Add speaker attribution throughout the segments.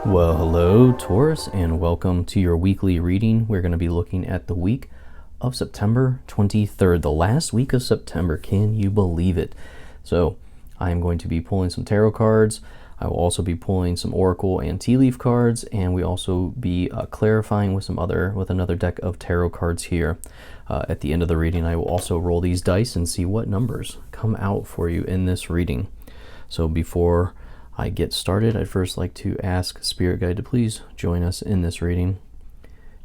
Speaker 1: Well, hello, Taurus, and welcome to your weekly reading. We're going to be looking at the week of September 23rd, the last week of September. Can you believe it? So, I'm going to be pulling some tarot cards. I will also be pulling some oracle and tea leaf cards, and we also be clarifying with another deck of tarot cards here. At the end of the reading, I will also roll these dice and see what numbers come out for you in this reading. So before I get started, I'd first like to ask Spirit Guide to please join us in this reading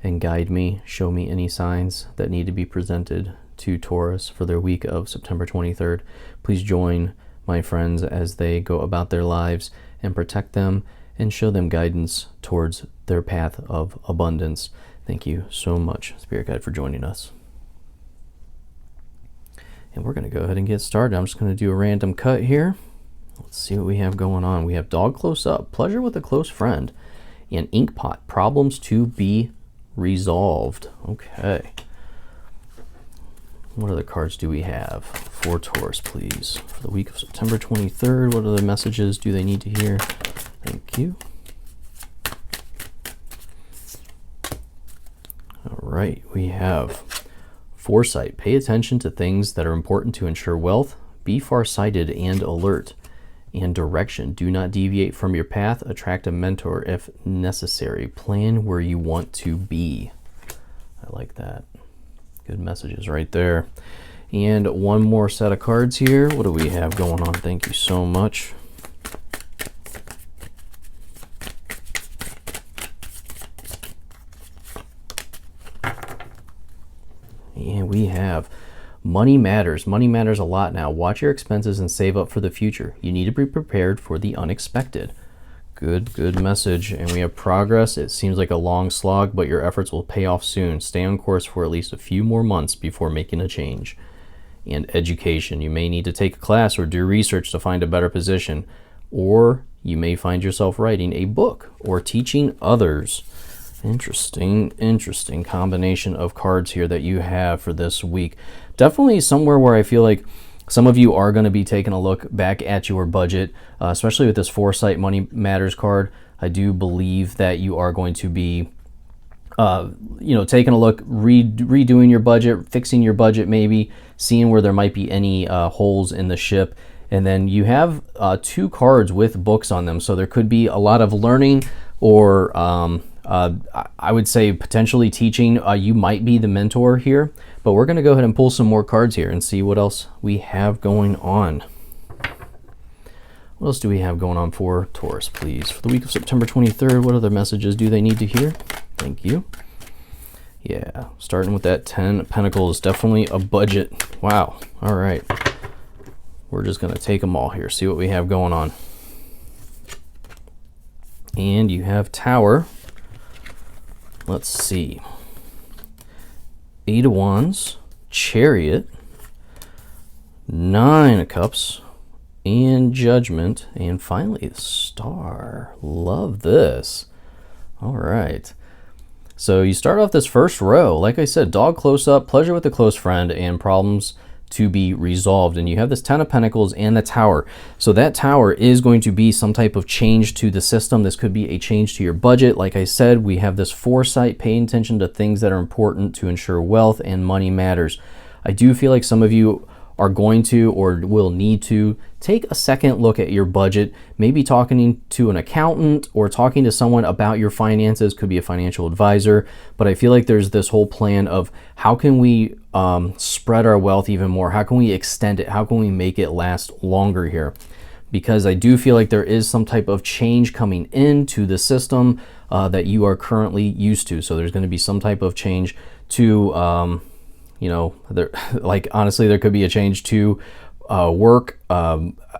Speaker 1: and guide me, show me any signs that need to be presented to Taurus for their week of September 23rd. Please join my friends as they go about their lives and protect them and show them guidance towards their path of abundance. Thank you so much, Spirit Guide, for joining us. And we're going to go ahead and get started. I'm just going to do a random cut here. Let's see what we have going on. We have Dog Close Up, Pleasure with a Close Friend, and Inkpot, Problems to be Resolved. Okay. What other cards do we have for Taurus, please? For the week of September 23rd, what other messages do they need to hear? Thank you. All right, we have Foresight. Pay attention to things that are important to ensure wealth. Be farsighted and alert. And Direction. Do not deviate from your path. Attract a mentor if necessary. Plan where you want to be. I like that. Good messages right there. And one more set of cards here. What do we have going on? Thank you so much. And we have Money matters. Money matters a lot now. Watch your expenses and save up for the future. You need to be prepared for the unexpected. Good message. And we have Progress. It seems like a long slog, but your efforts will pay off soon. Stay on course for at least a few more months before making a change. And Education. You may need to take a class or do research to find a better position. Or you may find yourself writing a book or teaching others. Interesting combination of cards here that you have for this week. Definitely somewhere where I feel like some of you are going to be taking a look back at your budget, especially with this Foresight Money Matters card. I do believe that you are going to be taking a look, redoing your budget, fixing your budget, maybe seeing where there might be any holes in the ship. And then you have two cards with books on them, so there could be a lot of learning or I would say potentially teaching. You might be the mentor here, but we're going to go ahead and pull some more cards here and see what else we have going on. What else do we have going on for Taurus, please? For the week of September 23rd, what other messages do they need to hear? Thank you. Yeah, starting with that 10 Pentacles, definitely a budget. Wow. All right. We're just going to take them all here, see what we have going on. And you have Tower. Let's see. 8 of Wands, Chariot, 9 of Cups, and Judgment, and finally the Star. Love this. All right. So you start off this first row. Like I said, Dog Close Up, Pleasure with a Close Friend, and Problems to be Resolved. And you have this 10 of Pentacles and the Tower. So that Tower is going to be some type of change to the system. This could be a change to your budget. Like I said, we have this Foresight, paying attention to things that are important to ensure wealth, and money matters. I do feel like some of you are going to or will need to take a second look at your budget, maybe talking to an accountant or talking to someone about your finances. Could be a financial advisor, but I feel like there's this whole plan of how can we spread our wealth even more? How can we extend it? How can we make it last longer here? Because I do feel like there is some type of change coming into the system that you are currently used to. So there's going to be some type of change to honestly, there could be a change to work,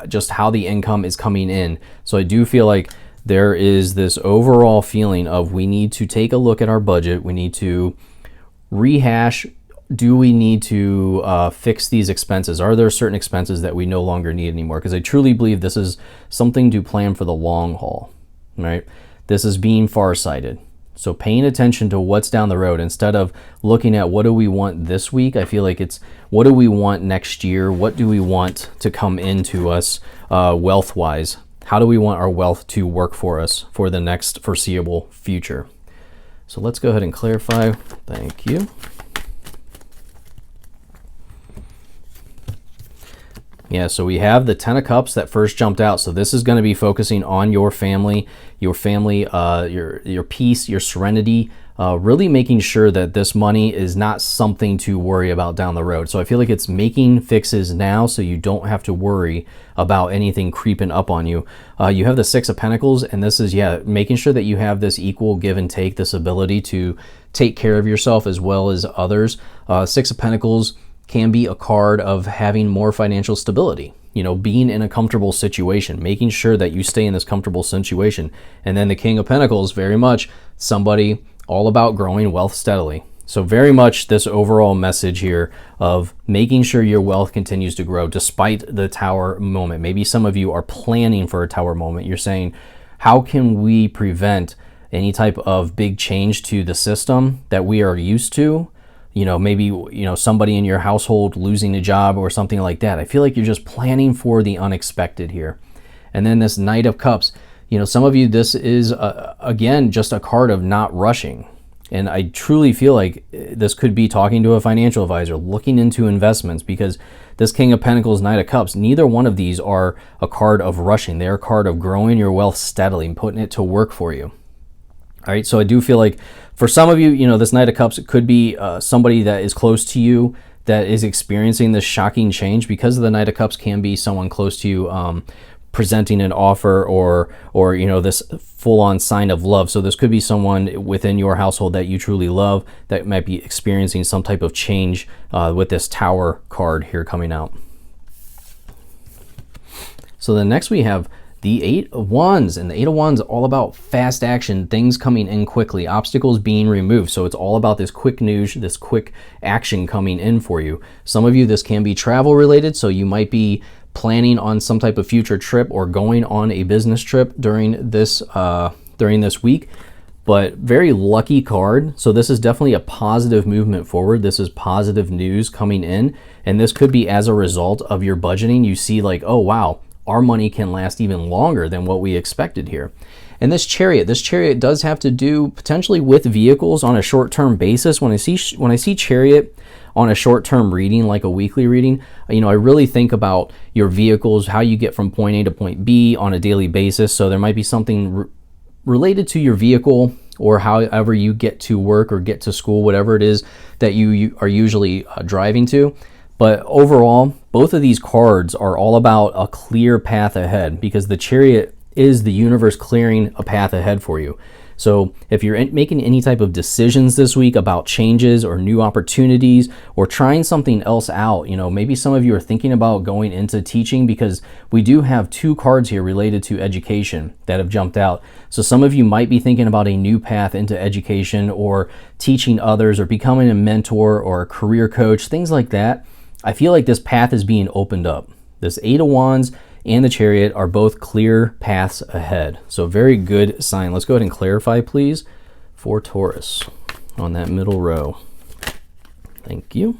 Speaker 1: just how the income is coming in. So I do feel like there is this overall feeling of we need to take a look at our budget. We need to rehash. Do we need to fix these expenses? Are there certain expenses that we no longer need anymore? Because I truly believe this is something to plan for the long haul, right? This is being farsighted. So paying attention to what's down the road instead of looking at what do we want this week. I feel like it's what do we want next year? What do we want to come into us wealth-wise? How do we want our wealth to work for us for the next foreseeable future? So let's go ahead and clarify. Thank you. Yeah, so we have the Ten of Cups that first jumped out. So this is going to be focusing on your family, your peace, your serenity, really making sure that this money is not something to worry about down the road. So I feel like it's making fixes now so you don't have to worry about anything creeping up on you. You have the Six of Pentacles, and this is, making sure that you have this equal give and take, this ability to take care of yourself as well as others. Six of Pentacles can be a card of having more financial stability, being in a comfortable situation, making sure that you stay in this comfortable situation. And then the King of Pentacles, very much somebody all about growing wealth steadily. So very much this overall message here of making sure your wealth continues to grow despite the Tower moment. Maybe some of you are planning for a Tower moment. You're saying, how can we prevent any type of big change to the system that we are used to? Maybe, somebody in your household losing a job or something like that. I feel like you're just planning for the unexpected here. And then this Knight of Cups, some of you, this is, again, just a card of not rushing. And I truly feel like this could be talking to a financial advisor, looking into investments, because this King of Pentacles, Knight of Cups, neither one of these are a card of rushing. They're a card of growing your wealth steadily and putting it to work for you. All right, so I do feel like for some of you, this Knight of Cups, it could be somebody that is close to you that is experiencing this shocking change, because of the Knight of Cups can be someone close to you presenting an offer or this full-on sign of love. So this could be someone within your household that you truly love that might be experiencing some type of change with this Tower card here coming out. So then next we have the Eight of Wands, and the Eight of Wands all about fast action, things coming in quickly, obstacles being removed. So it's all about this quick news, this quick action coming in for you. Some of you, this can be travel related, so you might be planning on some type of future trip or going on a business trip during this week. But very lucky card. So this is definitely a positive movement forward. This is positive news coming in, and this could be as a result of your budgeting. You see like, oh wow, our money can last even longer than what we expected here. And this chariot does have to do potentially with vehicles on a short-term basis. When I see chariot on a short-term reading, like a weekly reading, I really think about your vehicles, how you get from point A to point B on a daily basis. So there might be something related to your vehicle, or however you get to work or get to school, whatever it is that you are usually driving to. But overall, both of these cards are all about a clear path ahead, because the Chariot is the universe clearing a path ahead for you. So if you're making any type of decisions this week about changes or new opportunities or trying something else out, maybe some of you are thinking about going into teaching, because we do have two cards here related to education that have jumped out. So some of you might be thinking about a new path into education or teaching others or becoming a mentor or a career coach, things like that. I feel like this path is being opened up. This Eight of Wands and the Chariot are both clear paths ahead. So very good sign. Let's go ahead and clarify, please, for Taurus on that middle row. Thank you.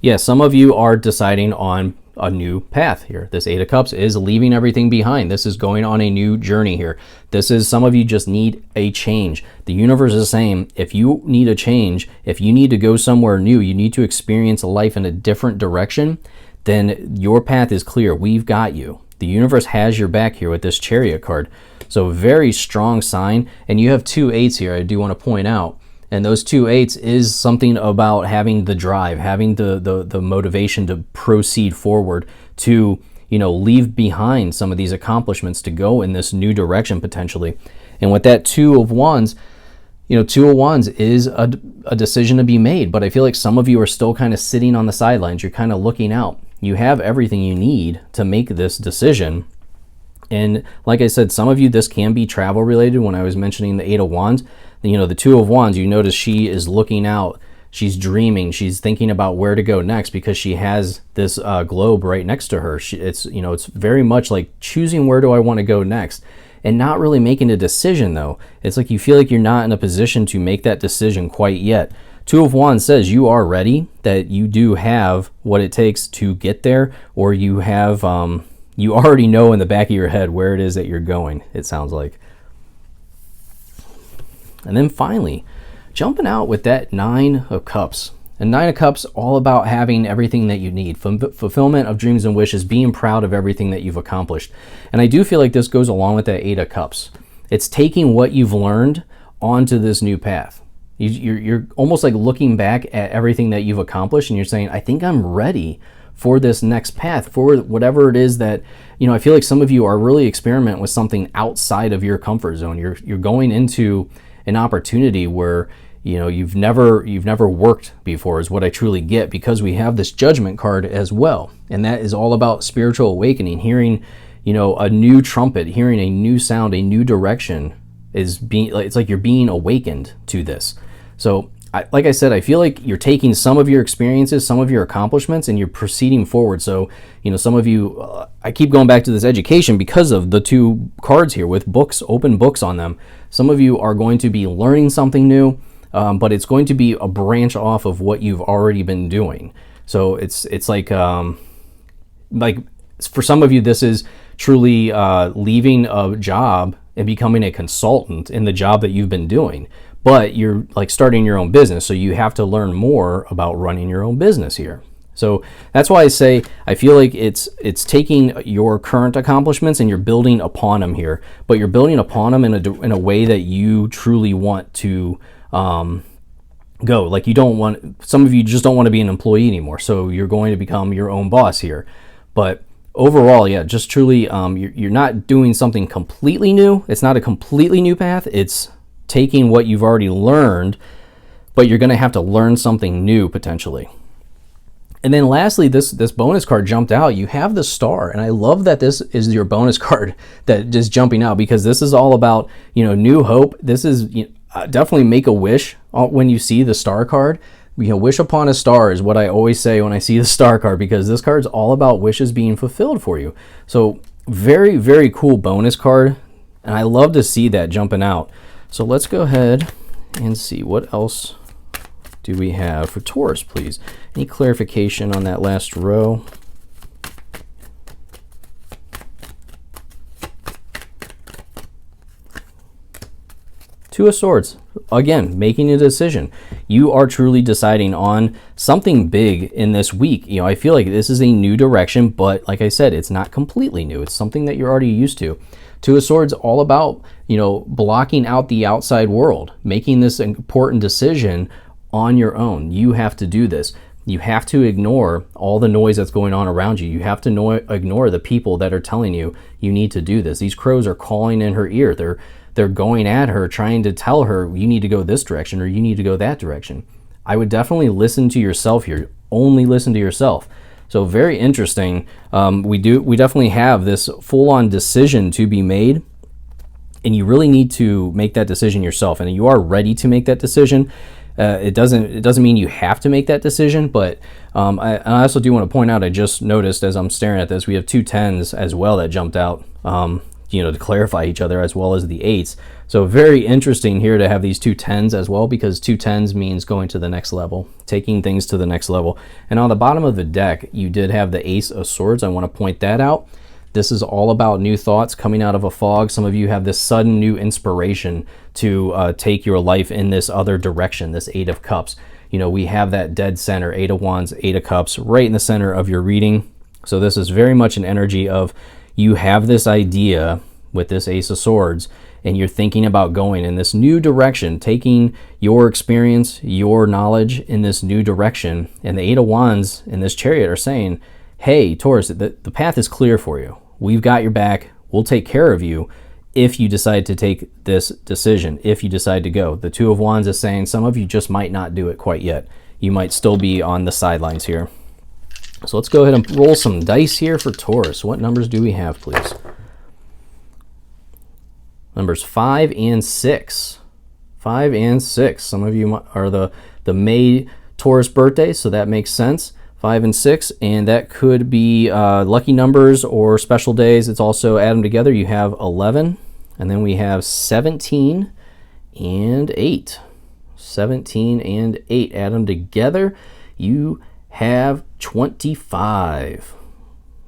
Speaker 1: Yeah, some of you are deciding on a new path here. This Eight of Cups is leaving everything behind. This is going on a new journey here. This is, some of you just need a change. The universe is saying, if you need a change, if you need to go somewhere new, you need to experience life in a different direction, then your path is clear. We've got you. The universe has your back here with this Chariot card. So very strong sign. And you have two eights here, I do want to point out. And those two eights is something about having the drive, having the motivation to proceed forward, to leave behind some of these accomplishments to go in this new direction potentially. And with that Two of Wands, Two of Wands is a decision to be made, but I feel like some of you are still kind of sitting on the sidelines. You're kind of looking out. You have everything you need to make this decision. And like I said, some of you, this can be travel related. When I was mentioning the Eight of Wands, the Two of Wands, you notice she is looking out. She's dreaming. She's thinking about where to go next, because she has this globe right next to her. It's very much like choosing, where do I want to go next, and not really making a decision though. It's like you feel like you're not in a position to make that decision quite yet. Two of Wands says you are ready, that you do have what it takes to get there, or you have, you already know in the back of your head where it is that you're going, it sounds like. And then finally, jumping out with that Nine of Cups. And Nine of Cups, all about having everything that you need. Fulfillment of dreams and wishes, being proud of everything that you've accomplished. And I do feel like this goes along with that Eight of Cups. It's taking what you've learned onto this new path. You're almost like looking back at everything that you've accomplished and you're saying, I think I'm ready for this next path, for whatever it is that, I feel like some of you are really experimenting with something outside of your comfort zone. You're going into an opportunity where you've never worked before, is what I truly get, because we have this Judgment card as well, and that is all about spiritual awakening, hearing a new trumpet, hearing a new sound, a new direction. It's like you're being awakened to this. So like I said, I feel like you're taking some of your experiences, some of your accomplishments, and you're proceeding forward. So, some of you, I keep going back to this education because of the two cards here with books, open books on them. Some of you are going to be learning something new, but it's going to be a branch off of what you've already been doing. So it's like for some of you, this is truly leaving a job and becoming a consultant in the job that you've been doing. But you're like starting your own business, so you have to learn more about running your own business here. So that's why I say I feel like it's taking your current accomplishments and you're building upon them here, but you're building upon them in a way that you truly want to go. Like some of you just don't want to be an employee anymore, so you're going to become your own boss here. But overall, yeah, just truly, you're not doing something completely new. It's not a completely new path. It's taking what you've already learned, but you're going to have to learn something new potentially. And then lastly, this bonus card jumped out. You have the Star, and I love that this is your bonus card that is jumping out, because this is all about new hope. This is definitely make a wish when you see the Star card. Wish upon a star is what I always say when I see the Star card, because this card's all about wishes being fulfilled for you. So very, very cool bonus card, and I love to see that jumping out. So let's go ahead and see what else do we have for Taurus, please. Any clarification on that last row? Two of Swords. Again, making a decision. You are truly deciding on something big in this week. I feel like this is a new direction, but like I said, it's not completely new. It's something that you're already used to. Two of Swords, all about, blocking out the outside world, making this important decision on your own. You have to do this. You have to ignore all the noise that's going on around you. You have to ignore the people that are telling you need to do this. These crows are calling in her ear. They're going at her, trying to tell her, you need to go this direction or you need to go that direction. I would definitely listen to yourself here. Only listen to yourself. So very interesting. We definitely have this full-on decision to be made, and you really need to make that decision yourself. And you are ready to make that decision. It doesn't mean you have to make that decision, but I also do want to point out, I just noticed as I'm staring at this, we have two 10s as well that jumped out. To clarify each other, as well as the 8s. So very interesting here to have these two 10s as well, because two 10s means going to the next level, taking things to the next level. And on the bottom of the deck, you did have the Ace of Swords. I want to point that out. This is all about new thoughts coming out of a fog. Some of you have this sudden new inspiration to take your life in this other direction, this 8 of Cups. We have that dead center, 8 of Wands, 8 of Cups, right in the center of your reading. So this is very much an energy of, you have this idea with this Ace of Swords, and you're thinking about going in this new direction, taking your experience, your knowledge in this new direction. And the 8 of Wands in this Chariot are saying, hey, Taurus, the path is clear for you. We've got your back. We'll take care of you if you decide to take this decision, if you decide to go. The 2 of Wands is saying some of you just might not do it quite yet. You might still be on the sidelines here. So let's go ahead and roll some dice here for Taurus. What numbers do we have, please? Numbers 5 and 6. 5 and 6. Some of you are the May Taurus birthday, so that makes sense. 5 and 6, and that could be lucky numbers or special days. It's also, add them together, you have 11, and then we have 17 and 8. 17, and 8. Add them together, you have 25.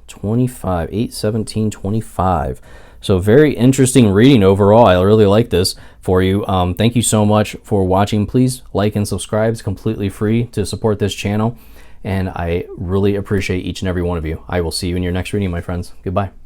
Speaker 1: 25, 8, 17, 25. So very interesting reading overall. I really like this for you. Thank you so much for watching. Please like and subscribe. It's completely free to support this channel. And I really appreciate each and every one of you. I will see you in your next reading, my friends. Goodbye.